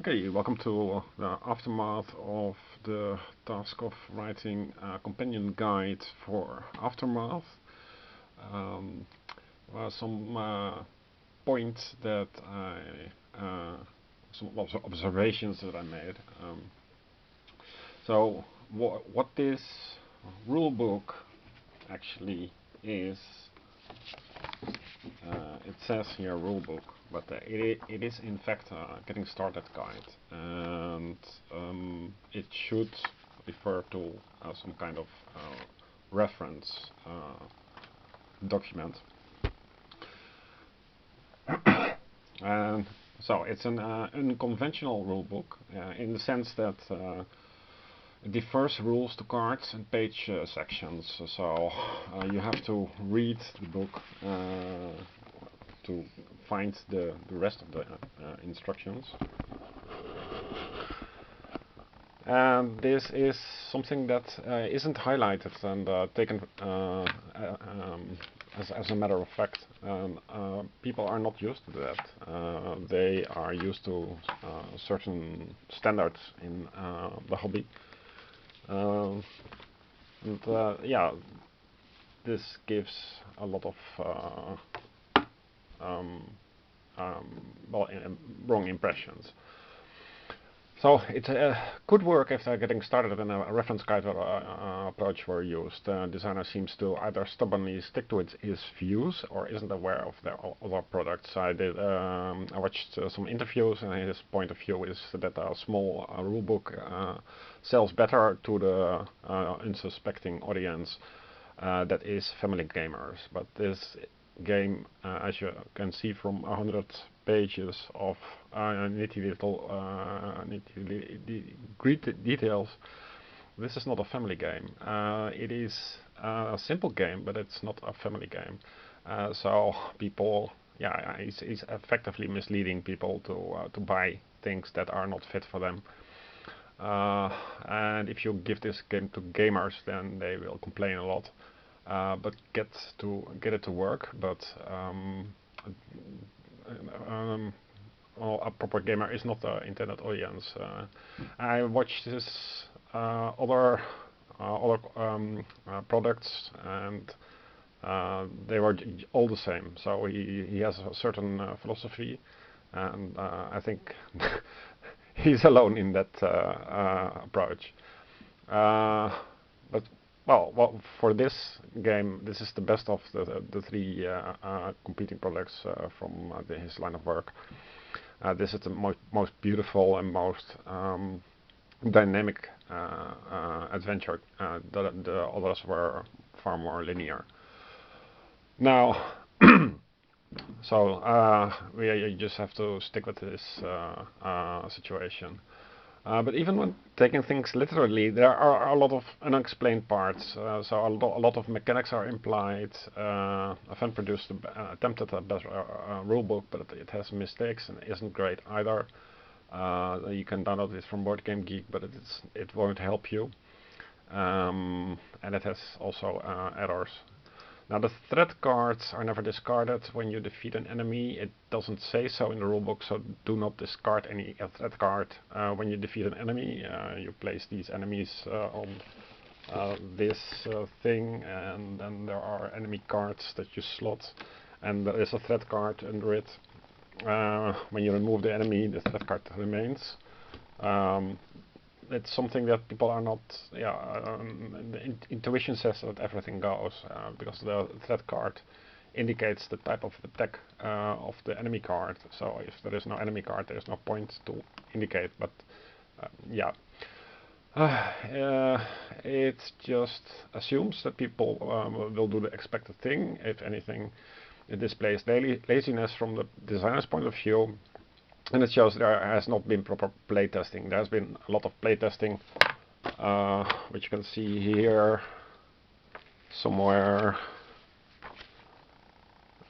Okay, welcome to the aftermath of the task of writing a companion guide for Aftermath. Some points that some observations that I made. So what this rulebook actually is, it says here rulebook, but it is in fact a getting started guide, and it should refer to some kind of reference document. And so it's an unconventional rulebook in the sense that it differs rules to cards and page sections. So you have to read the book to find the rest of the instructions. And this is something that isn't highlighted and taken as a matter of fact. People are not used to that. They are used to certain standards in the hobby. Yeah, this gives a lot of wrong impressions. So it could work if they're getting started and a reference guide or approach were used. The designer seems to either stubbornly stick to his views or isn't aware of their other products. I watched some interviews, and his point of view is that a small rulebook sells better to the unsuspecting audience that is family gamers. But this game, as you can see from 100 pages of nitty details, this is not a family game. It is a simple game, but it's not a family game. So people, yeah, it's effectively misleading people to buy things that are not fit for them. And if you give this game to gamers, then they will complain a lot. But get it to work. But well, a proper gamer is not the intended audience. I watched this other products, and they were all the same. So he has a certain philosophy, and I think he's alone in that approach. But well, for this game, this is the best of the three competing products from his line of work. This is the most beautiful and most dynamic adventure. The others were far more linear. Now, so we just have to stick with this situation. But even when taking things literally, there are a lot of unexplained parts. So a lot of mechanics are implied. A fan produced attempted a better rulebook, but it has mistakes and isn't great either. You can download it from Board Game Geek, but it won't help you. And it has also errors. Now the threat cards are never discarded when you defeat an enemy. It doesn't say so in the rulebook, so do not discard any threat card when you defeat an enemy. You place these enemies on this thing, and then there are enemy cards that you slot, and there is a threat card under it. When you remove the enemy, the threat card remains. It's something that people are not, the intuition says that everything goes, because the threat card indicates the type of attack of the enemy card. So if there is no enemy card, there is no point to indicate, but yeah. It just assumes that people will do the expected thing. If anything, it displays laziness from the designer's point of view. And it shows there has not been proper playtesting. There has been a lot of playtesting, which you can see here somewhere.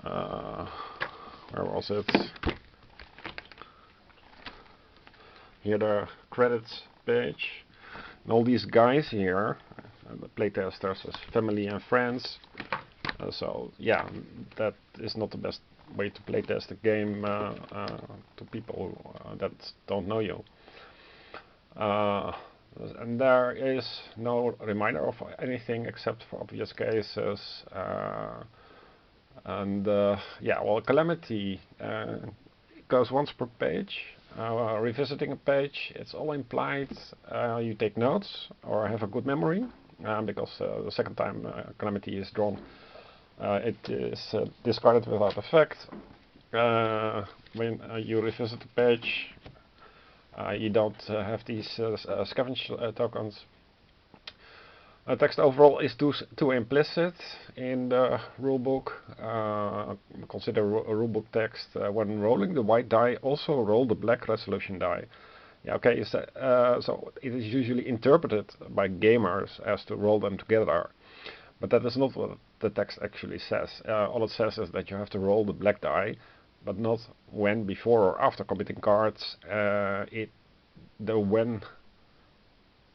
Where was it? Here, the credits page. And all these guys here, the playtesters as family and friends. So yeah, that is not the best way to playtest a game to people that don't know you. And there is no reminder of anything except for obvious cases. Yeah, well, Calamity goes once per page. Revisiting a page, it's all implied. You take notes or have a good memory, because the second time Calamity is drawn, it is discarded without effect. When you revisit the page, you don't have these scavenge tokens. Text overall is too implicit in the rulebook. Consider rulebook text. When rolling the white die, also roll the black resolution die. Yeah, okay, so it is usually interpreted by gamers as to roll them together. But that is not what the text actually says. All it says is that you have to roll the black die, but not when, before, or after committing cards. The when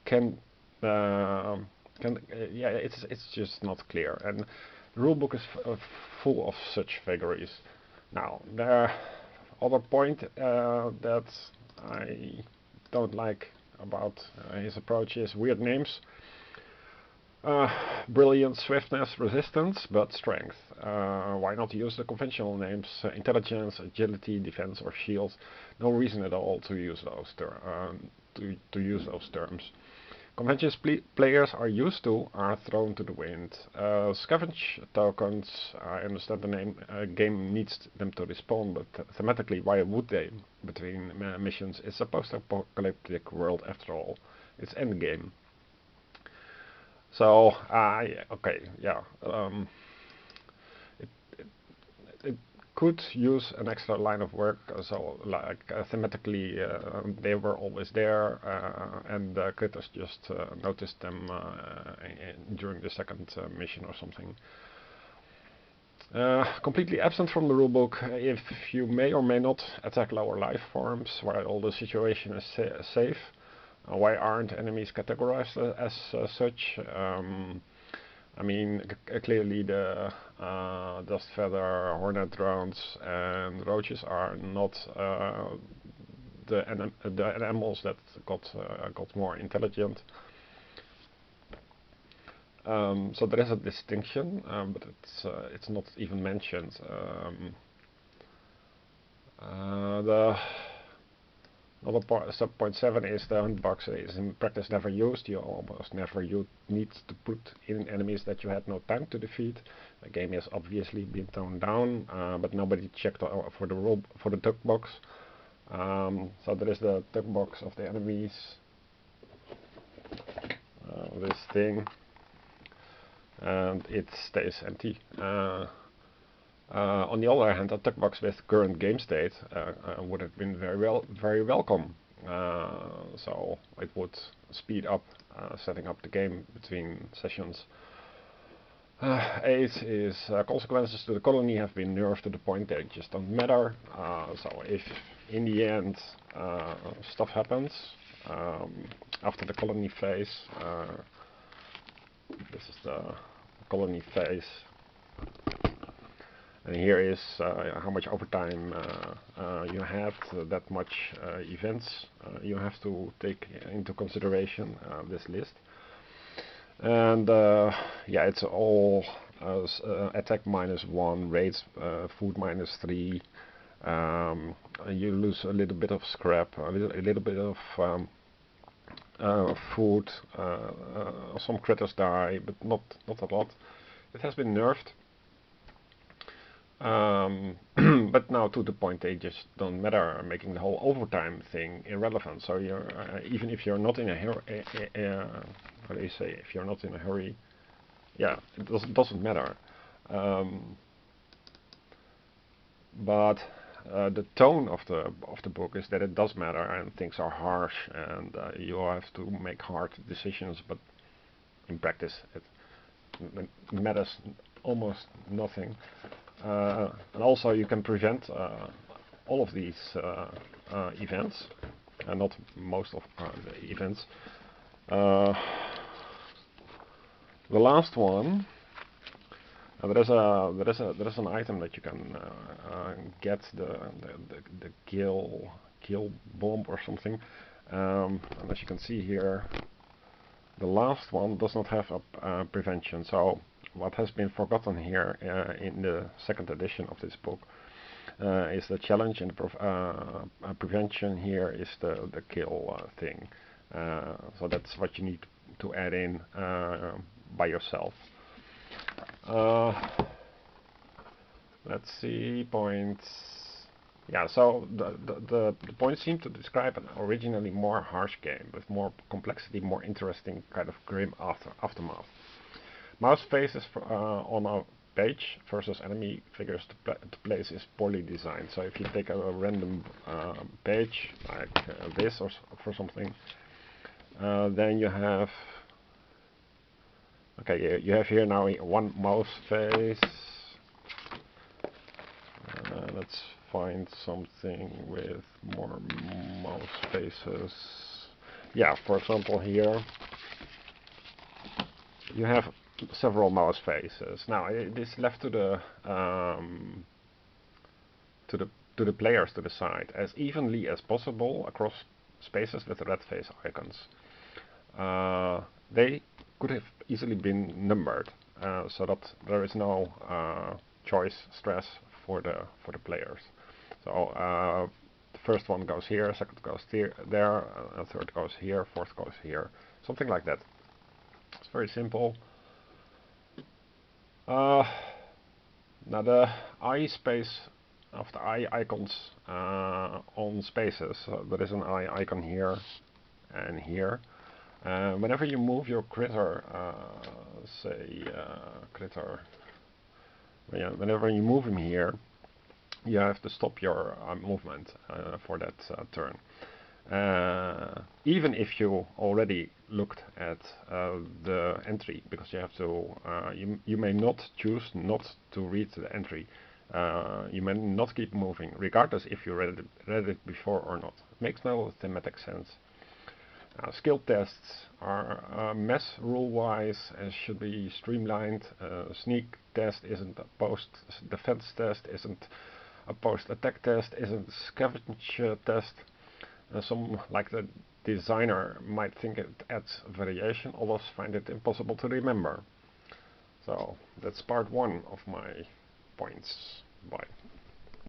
can... yeah, it's just not clear, and the rulebook is full of such vagaries. Now, the other point that I don't like about his approach is weird names. Brilliance, swiftness, resistance, but strength. Why not use the conventional names? Intelligence, agility, defense, or shield. No reason at all to use those terms. Conventions players are used to are thrown to the wind. Scavenge tokens, I understand the game needs them to respond, but thematically, why would they? Between missions, it's a post-apocalyptic world after all. It's endgame. So, okay, yeah. It could use an extra line of work, so like thematically they were always there, and critters just noticed them during the second mission or something. Completely absent from the rulebook, if you may or may not attack lower life forms while the situation is safe. Why aren't enemies categorized as such? I mean, clearly the dust feather, hornet drones, and roaches are not the animals that got more intelligent. So there is a distinction, but it's not even mentioned. Another sub-point 7 is the hunt box is in practice never used. You almost never need to put in enemies that you had no time to defeat. The game has obviously been toned down, but nobody checked for the tug box. So there is the tug box of the enemies. This thing, and it stays empty. On the other hand, a tug box with current game state would have been very welcome. So it would speed up setting up the game between sessions. 8 is consequences to the colony have been nerfed to the point that it just don't matter. So if in the end stuff happens after the colony phase, this is the colony phase. And here is how much overtime you have, that much events you have to take into consideration, this list. And yeah, it's all attack -1, raids, food -3. You lose a little bit of scrap, a little bit of food. Some critters die, but not a lot. It has been nerfed. But now to the point they just don't matter, making the whole overtime thing irrelevant. So you're even if you're not in a hurry, how do you say? If you're not in a hurry, yeah, it doesn't matter. But the tone of the book is that it does matter, and things are harsh, and you have to make hard decisions. But in practice, it matters almost nothing. And also you can prevent all of these events, and not most of the events. The last one there is an item that you can get the kill bomb or something, and as you can see here, the last one does not have a prevention. So what has been forgotten here in the second edition of this book is the challenge, and the prevention here is the kill thing. So that's what you need to add in by yourself. Let's see, points. Yeah, so the points seem to describe an originally more harsh game with more complexity, more interesting kind of grim aftermath. Mouse faces on a page versus enemy figures to place is poorly designed. So if you take a random page like this or for something, then you have you have here now one mouse face. Let's find something with more mouse faces. Yeah, for example, here you have several mouse faces. Now it is left to the players to decide as evenly as possible across spaces with red face icons. They could have easily been numbered so that there is no choice stress for the players. So the first one goes here, second goes there, third goes here, fourth goes here, something like that. It's very simple. Now the eye space of the eye icons on spaces, there is an eye icon here and here. Whenever you move your critter, whenever you move him here, you have to stop your movement for that turn. Even if you already looked at the entry, because you have to, you may not choose not to read the entry. You may not keep moving, regardless if you read it before or not. It makes no thematic sense. Skill tests are a mess rule-wise and should be streamlined. Sneak test isn't a post-defense test, isn't a post-attack test, isn't a scavenge test. Some, like the designer, might think it adds variation, others find it impossible to remember. So that's part one of my points. Bye.